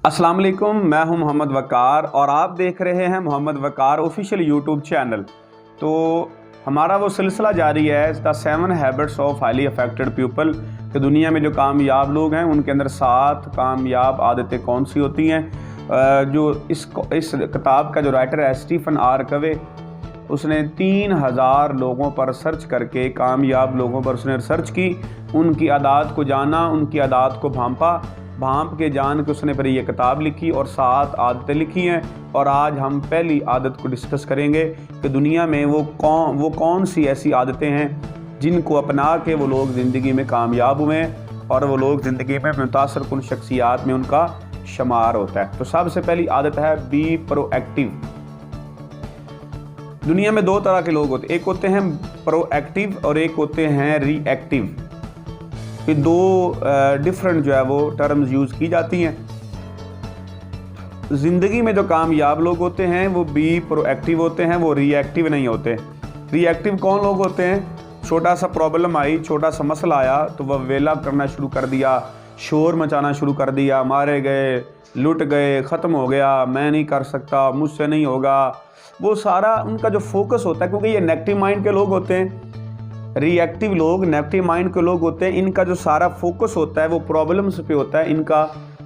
अस्सलाम वालेकुम, मैं हूं मोहम्मद वकार और आप देख रहे हैं मोहम्मद वकार ऑफिशियल यूट्यूब चैनल। तो हमारा वो सिलसिला जारी है the 7 habits of highly affected people कि दुनिया में जो कामयाब लोग हैं उनके अंदर 7 कामयाब आदतें कौन सी होती हैं। जो इस किताब का जो राइटर है स्टीफन आर कवे, उसने 3000 लोगों पर सर्च करके कामयाब लोगों पर उसने रिसर्च की, उनकी आदत को जाना, उनकी आदत को भांप के जान के उसने फिर ये किताब लिखी और 7 आदतें लिखी हैं। और आज हम पहली आदत को डिस्कस करेंगे कि दुनिया में वो कौन सी ऐसी आदतें हैं जिनको अपना के वो लोग ज़िंदगी में कामयाब हुए हैं और वो लोग ज़िंदगी में मुतासर कुन शख्सियात में उनका शुमार होता है। तो सबसे पहली आदत है बी प्रोएक्टिव। दुनिया में 2 तरह के लोग होते हैं, एक होते हैं प्रोएक्टिव और एक होते हैं रिएक्टिव। ये 2 डिफरेंट जो है वो टर्म्स यूज़ की जाती हैं। ज़िंदगी में जो कामयाब लोग होते हैं वो बी प्रोएक्टिव होते हैं, वो रिएक्टिव नहीं होते। रिएक्टिव कौन लोग होते हैं? छोटा सा प्रॉब्लम आई, छोटा सा मसला आया तो वह वेला करना शुरू कर दिया, शोर मचाना शुरू कर दिया, मारे गए, लुट गए, ख़त्म हो गया, मैं नहीं कर सकता, मुझसे नहीं होगा। वो सारा उनका जो फोकस होता है, क्योंकि ये नेगेटिव माइंड के लोग होते हैं। रिएक्टिव लोग नेगेटिव माइंड के लोग होते हैं, इनका जो सारा फोकस होता है वो प्रॉब्लम्स पे होता है, इनका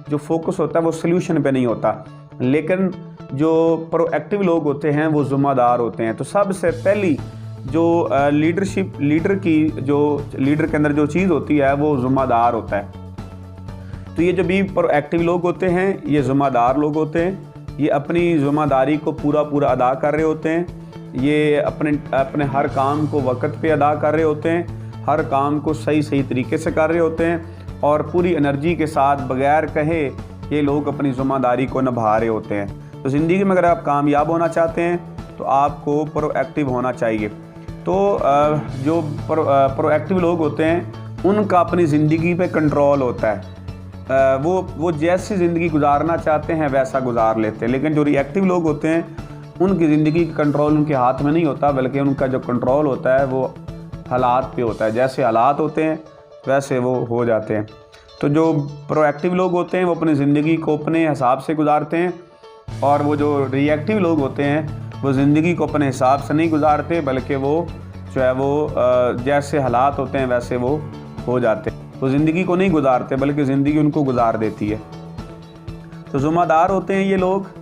जो फोकस होता है वो सोल्यूशन पे नहीं होता। लेकिन जो प्रोएक्टिव लोग होते हैं वो ज़िम्मेदार होते हैं। तो सबसे पहली जो लीडर के अंदर जो चीज़ होती है वो ज़िम्मेदार होता है। तो ये जो भी प्रोएक्टिव लोग होते हैं ये ज़िम्मेदार लोग होते हैं, ये अपनी ज़िम्मेदारी को पूरा अदा कर रहे होते हैं, ये अपने हर काम को वक्त पे अदा कर रहे होते हैं, हर काम को सही तरीके से कर रहे होते हैं और पूरी एनर्जी के साथ बगैर कहे ये लोग अपनी ज़िम्मेदारी को निभा रहे होते हैं। तो ज़िंदगी में अगर आप कामयाब होना चाहते हैं तो आपको प्रोएक्टिव होना चाहिए। तो जो प्रोएक्टिव लोग होते हैं उनका अपनी ज़िंदगी पे कंट्रोल होता है, वो जैसी ज़िंदगी गुजारना चाहते हैं वैसा गुजार लेते हैं। लेकिन जो रिएक्टिव लोग होते हैं उनकी ज़िंदगी का कंट्रोल उनके हाथ में नहीं होता, बल्कि उनका जो कंट्रोल होता है वो हालात पे होता है। जैसे हालात होते हैं वैसे वो हो जाते हैं। तो जो प्रोएक्टिव लोग होते हैं वो अपनी ज़िंदगी को अपने हिसाब से गुजारते हैं और वो जो रिएक्टिव लोग होते हैं वो ज़िंदगी को अपने हिसाब से नहीं गुजारते, बल्कि वो जो है वो जैसे हालात होते हैं वैसे वो हो जाते हैं। वो ज़िंदगी को नहीं गुजारते बल्कि ज़िंदगी उनको गुजार देती है। तो ज़िम्मेदार होते हैं ये लोग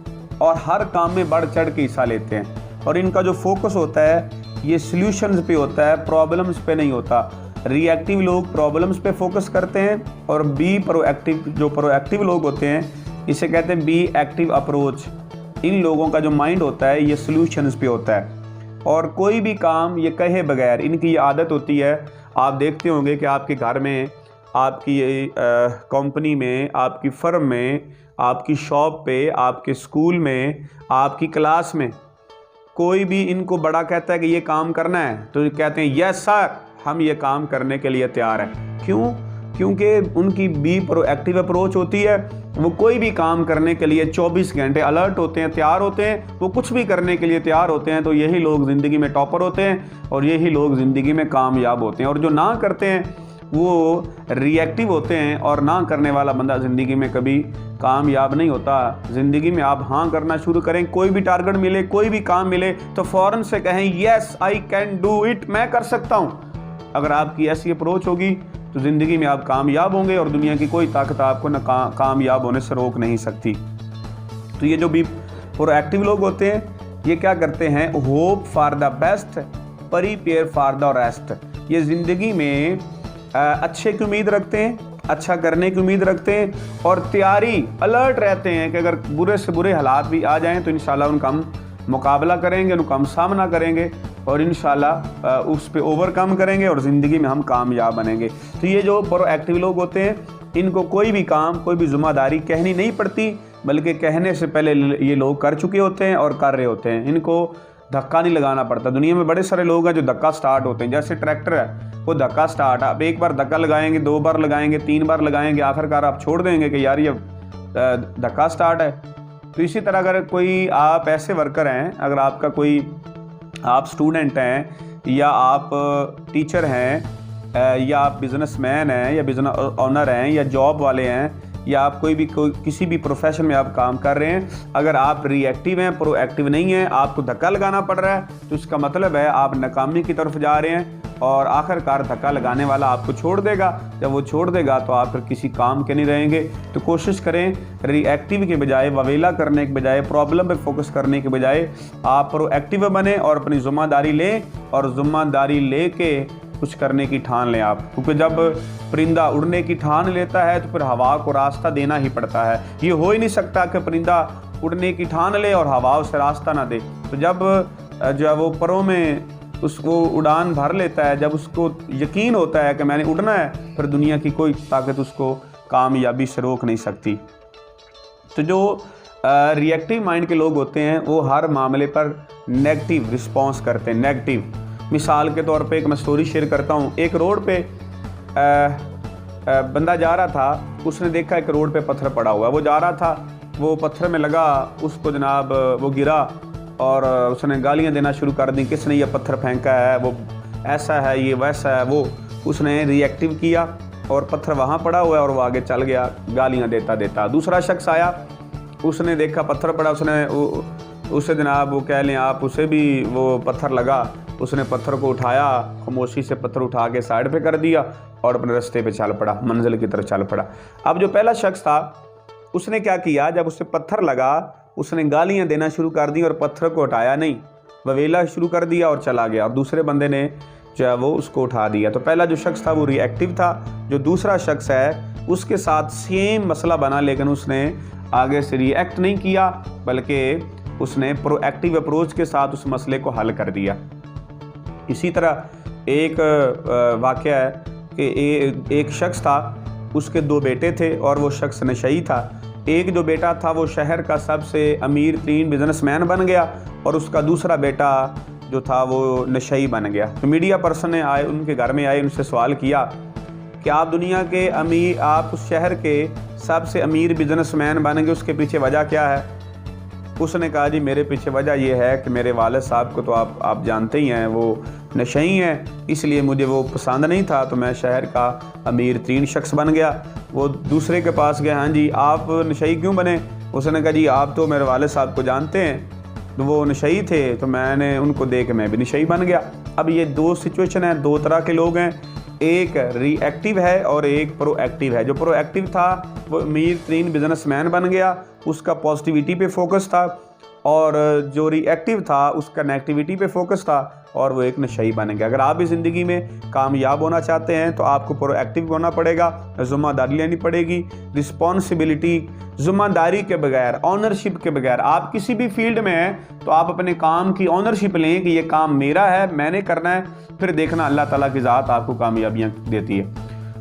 और हर काम में बढ़ चढ़ के हिस्सा लेते हैं और इनका जो फोकस होता है ये सॉल्यूशंस पे होता है, प्रॉब्लम्स पे नहीं होता। रिएक्टिव लोग प्रॉब्लम्स पे फोकस करते हैं और जो प्रोएक्टिव लोग होते हैं इसे कहते हैं बी एक्टिव अप्रोच। इन लोगों का जो माइंड होता है ये सॉल्यूशंस पे होता है और कोई भी काम ये कहे बगैर, इनकी ये आदत होती है। आप देखते होंगे कि आपके घर में, आपकी कंपनी में, आपकी फर्म में, आपकी शॉप पे, आपके स्कूल में, आपकी क्लास में कोई भी इनको बड़ा कहता है कि ये काम करना है तो कहते हैं यस सर, हम ये काम करने के लिए तैयार हैं। क्यों? क्योंकि उनकी बी प्रोएक्टिव अप्रोच होती है। वो कोई भी काम करने के लिए 24 घंटे अलर्ट होते हैं, तैयार होते हैं, वो कुछ भी करने के लिए तैयार होते हैं। तो यही लोग ज़िंदगी में टॉपर होते हैं और यही लोग ज़िंदगी में कामयाब होते हैं। और जो ना करते हैं वो रिएक्टिव होते हैं और ना करने वाला बंदा ज़िंदगी में कभी कामयाब नहीं होता। ज़िंदगी में आप हाँ करना शुरू करें, कोई भी टारगेट मिले, कोई भी काम मिले तो फ़ौरन से कहें yes I can do it, मैं कर सकता हूँ। अगर आपकी ऐसी अप्रोच होगी तो ज़िंदगी में आप कामयाब होंगे और दुनिया की कोई ताकत आपको न कामयाब होने से रोक नहीं सकती। तो ये जो भी प्रोएक्टिव लोग होते हैं ये क्या करते हैं? Hope for the best, prepare for the rest. ये ज़िंदगी में अच्छे की उम्मीद रखते हैं, अच्छा करने की उम्मीद रखते हैं और तैयारी अलर्ट रहते हैं कि अगर बुरे से बुरे हालात भी आ जाएं तो इंशाल्लाह उनका हम मुकाबला करेंगे, उनका हम सामना करेंगे और इंशाल्लाह उस पे ओवरकम करेंगे और ज़िंदगी में हम कामयाब बनेंगे। तो ये जो प्रोएक्टिव लोग होते हैं इनको कोई भी काम, कोई भी जिम्मेदारी कहनी नहीं पड़ती, बल्कि कहने से पहले ये लोग कर चुके होते हैं और कर रहे होते हैं। इनको धक्का नहीं लगाना पड़ता। दुनिया में बड़े सारे लोग हैं जो धक्का स्टार्ट होते हैं, जैसे ट्रैक्टर है वो धक्का स्टार्ट, आप एक बार धक्का लगाएंगे, 2 बार लगाएंगे, 3 बार लगाएंगे, आखिरकार आप छोड़ देंगे कि यार ये धक्का स्टार्ट है। तो इसी तरह अगर कोई आप ऐसे वर्कर हैं, अगर आपका कोई आप स्टूडेंट हैं या आप टीचर हैं या आप बिज़नेसमैन हैं या बिजनेस ओनर हैं या जॉब वाले हैं या आप किसी भी प्रोफेशन में आप काम कर रहे हैं, अगर आप रिएक्टिव हैं, प्रोएक्टिव नहीं हैं, आपको धक्का लगाना पड़ रहा है, तो इसका मतलब है आप नाकामी की तरफ जा रहे हैं और आखिरकार धक्का लगाने वाला आपको छोड़ देगा। जब वो छोड़ देगा तो आप फिर किसी काम के नहीं रहेंगे। तो कोशिश करें रिएक्टिव के बजाय, ववेला करने के बजाय, प्रॉब्लम पे फोकस करने के बजाय आप प्रोएक्टिव बने और अपनी ज़िम्मेदारी लें, और ज़िम्मेदारी लेके कुछ करने की ठान लें आप। क्योंकि जब परिंदा उड़ने की ठान लेता है तो फिर हवा को रास्ता देना ही पड़ता है। ये हो ही नहीं सकता कि परिंदा उड़ने की ठान ले और हवा उसे रास्ता ना दे। तो जब जो है वो परों में उसको उड़ान भर लेता है, जब उसको यकीन होता है कि मैंने उड़ना है, फिर दुनिया की कोई ताकत उसको कामयाबी से रोक नहीं सकती। तो जो रिएक्टिव माइंड के लोग होते हैं वो हर मामले पर नेगेटिव रिस्पॉन्स करते हैं, नेगेटिव। मिसाल के तौर पे एक मैं स्टोरी शेयर करता हूँ। एक रोड पे बंदा जा रहा था, उसने देखा एक रोड पे पत्थर पड़ा हुआ है, वो जा रहा था, वो पत्थर में लगा, उसको जनाब वो गिरा और उसने गालियाँ देना शुरू कर दी, किसने ये पत्थर फेंका है, वो ऐसा है, ये वैसा है। वो उसने रिएक्टिव किया और पत्थर वहाँ पड़ा हुआ है और वो आगे चल गया गालियाँ देता देता। दूसरा शख्स आया, उसने देखा पत्थर पड़ा, उसे जनाब वो कह लें आप, उसे भी वो पत्थर लगा, उसने पत्थर को उठाया, खामोशी से पत्थर उठा के साइड पे कर दिया और अपने रास्ते पे चल पड़ा, मंजिल की तरफ चल पड़ा। अब जो पहला शख्स था उसने क्या किया, जब उसे पत्थर लगा उसने गालियां देना शुरू कर दी और पत्थर को हटाया नहीं, ववेला शुरू कर दिया और चला गया, और दूसरे बंदे ने जो है वो उसको उठा दिया। तो पहला जो शख्स था वो रिएक्टिव था, जो दूसरा शख्स है उसके साथ सेम मसला बना, लेकिन उसने आगे से रिएक्ट नहीं किया बल्कि उसने प्रोएक्टिव अप्रोच के साथ उस मसले को हल कर दिया। इसी तरह एक वाक़या है कि एक शख्स था, उसके 2 बेटे थे और वो शख्स नशई था। एक जो बेटा था वो शहर का सबसे अमीर तरीन बिजनेसमैन बन गया और उसका दूसरा बेटा जो था वो नशई बन गया। तो मीडिया पर्सन आए, उनके घर में आए, उनसे सवाल किया कि आप दुनिया के अमीर, आप उस शहर के सबसे अमीर बिजनेसमैन बन गए, उसके पीछे वजह क्या है? उसने कहा जी मेरे पीछे वजह यह है कि मेरे वालिद साहब को तो आप जानते ही हैं, वो नशई हैं, इसलिए मुझे वो पसंद नहीं था, तो मैं शहर का अमीर तरीन शख्स बन गया। वो दूसरे के पास गया, हाँ जी आप नशई क्यों बने? उसने कहा जी आप तो मेरे वालिद साहब को जानते हैं, तो वो नशई थे, तो मैंने उनको देख मैं भी नशई बन गया। अब ये 2 सिचुएशन है, 2 तरह के लोग हैं, एक रिएक्टिव है और एक प्रोएक्टिव है। जो प्रोएक्टिव था वो अमीर तरीन बिजनेसमैन बन गया, उसका पॉजिटिविटी पे फोकस था, और जो रिएक्टिव था उसका नेगेटिविटी पे फोकस था और वो एक नशई बन गया। अगर आप भी ज़िंदगी में कामयाब होना चाहते हैं तो आपको प्रोएक्टिव होना पड़ेगा, ज़िम्मेदारी लेनी पड़ेगी। रिस्पॉन्सिबिलिटी, ज़िम्मेदारी के बगैर, ऑनरशिप के बगैर, आप किसी भी फील्ड में हैं तो आप अपने काम की ऑनरशिप लें कि ये काम मेरा है, मैंने करना है, फिर देखना अल्लाह ताला की ज़ात आपको कामयाबियाँ देती है।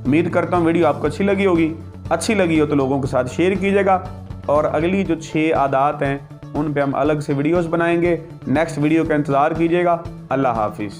उम्मीद करता हूँ वीडियो आपको अच्छी लगी होगी। अच्छी लगी हो तो लोगों के साथ शेयर कीजिएगा, और अगली जो 6 आदत हैं उन पे हम अलग से वीडियोस बनाएंगे। नेक्स्ट वीडियो का इंतज़ार कीजिएगा। अल्लाह हाफिज़।